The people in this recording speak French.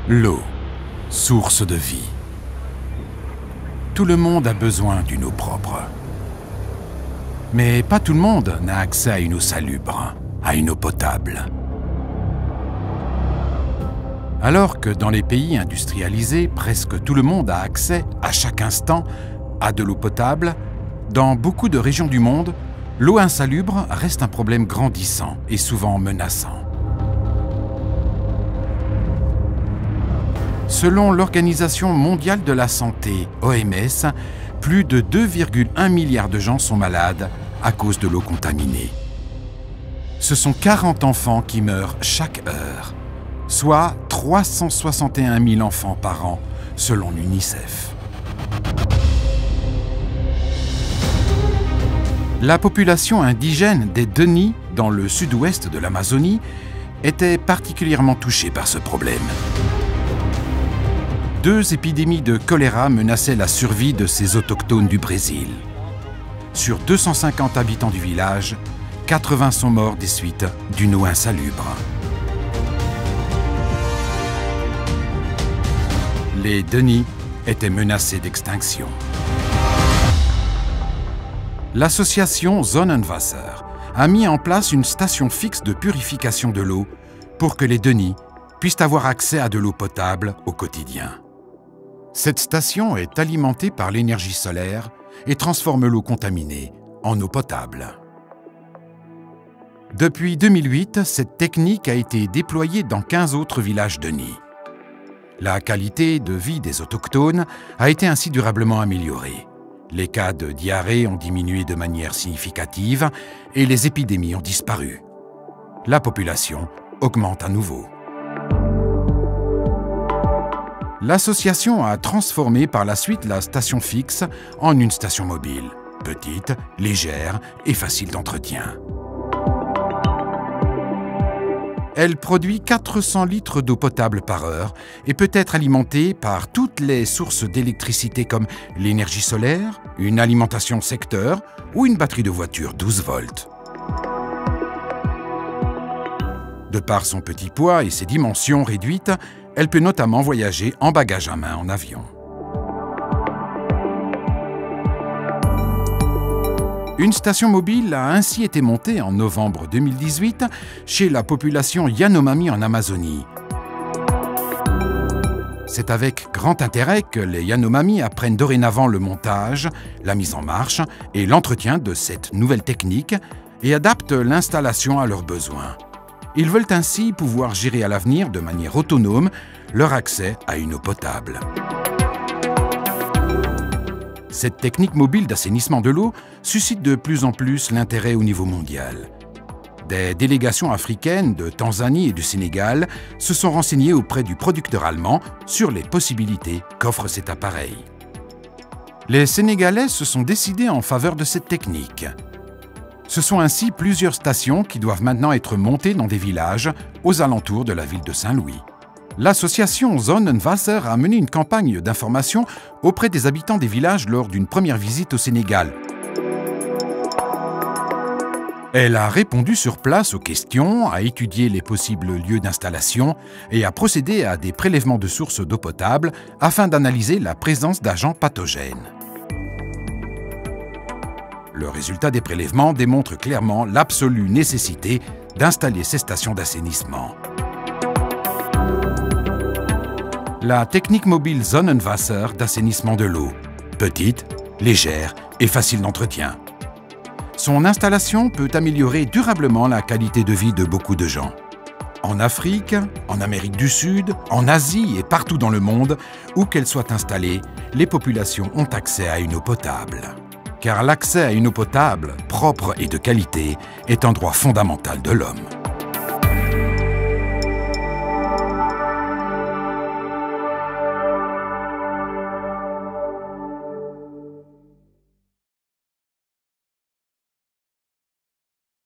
L'eau, source de vie. Tout le monde a besoin d'une eau propre. Mais pas tout le monde n'a accès à une eau salubre, à une eau potable. Alors que dans les pays industrialisés, presque tout le monde a accès, à chaque instant, à de l'eau potable, dans beaucoup de régions du monde, l'eau insalubre reste un problème grandissant et souvent menaçant. Selon l'Organisation mondiale de la santé, OMS, plus de 2,1 milliards de gens sont malades à cause de l'eau contaminée. Ce sont 40 enfants qui meurent chaque heure, soit 361 000 enfants par an, selon l'UNICEF. La population indigène des Deni, dans le sud-ouest de l'Amazonie, était particulièrement touchée par ce problème. 2 épidémies de choléra menaçaient la survie de ces autochtones du Brésil. Sur 250 habitants du village, 80 sont morts des suites d'une eau insalubre. Les Deni étaient menacés d'extinction. L'association Sonnenwasser a mis en place une station fixe de purification de l'eau pour que les Deni puissent avoir accès à de l'eau potable au quotidien. Cette station est alimentée par l'énergie solaire et transforme l'eau contaminée en eau potable. Depuis 2008, cette technique a été déployée dans 15 autres villages Deni. La qualité de vie des autochtones a été ainsi durablement améliorée. Les cas de diarrhée ont diminué de manière significative et les épidémies ont disparu. La population augmente à nouveau. L'association a transformé par la suite la station fixe en une station mobile, petite, légère et facile d'entretien. Elle produit 400 litres d'eau potable par heure et peut être alimentée par toutes les sources d'électricité comme l'énergie solaire, une alimentation secteur ou une batterie de voiture 12 volts. De par son petit poids et ses dimensions réduites, elle peut notamment voyager en bagage à main en avion. Une station mobile a ainsi été montée en novembre 2018 chez la population Yanomami en Amazonie. C'est avec grand intérêt que les Yanomami apprennent dorénavant le montage, la mise en marche et l'entretien de cette nouvelle technique et adaptent l'installation à leurs besoins. Ils veulent ainsi pouvoir gérer à l'avenir de manière autonome leur accès à une eau potable. Cette technique mobile d'assainissement de l'eau suscite de plus en plus l'intérêt au niveau mondial. Des délégations africaines de Tanzanie et du Sénégal se sont renseignées auprès du producteur allemand sur les possibilités qu'offre cet appareil. Les Sénégalais se sont décidés en faveur de cette technique. Ce sont ainsi plusieurs stations qui doivent maintenant être montées dans des villages aux alentours de la ville de Saint-Louis. L'association Sonnenwasser a mené une campagne d'information auprès des habitants des villages lors d'une première visite au Sénégal. Elle a répondu sur place aux questions, a étudié les possibles lieux d'installation et a procédé à des prélèvements de sources d'eau potable afin d'analyser la présence d'agents pathogènes. Le résultat des prélèvements démontre clairement l'absolue nécessité d'installer ces stations d'assainissement. La technique mobile Sonnenwasser d'assainissement de l'eau, petite, légère et facile d'entretien. Son installation peut améliorer durablement la qualité de vie de beaucoup de gens. En Afrique, en Amérique du Sud, en Asie et partout dans le monde, où qu'elle soit installée, les populations ont accès à une eau potable. Car l'accès à une eau potable, propre et de qualité, est un droit fondamental de l'homme.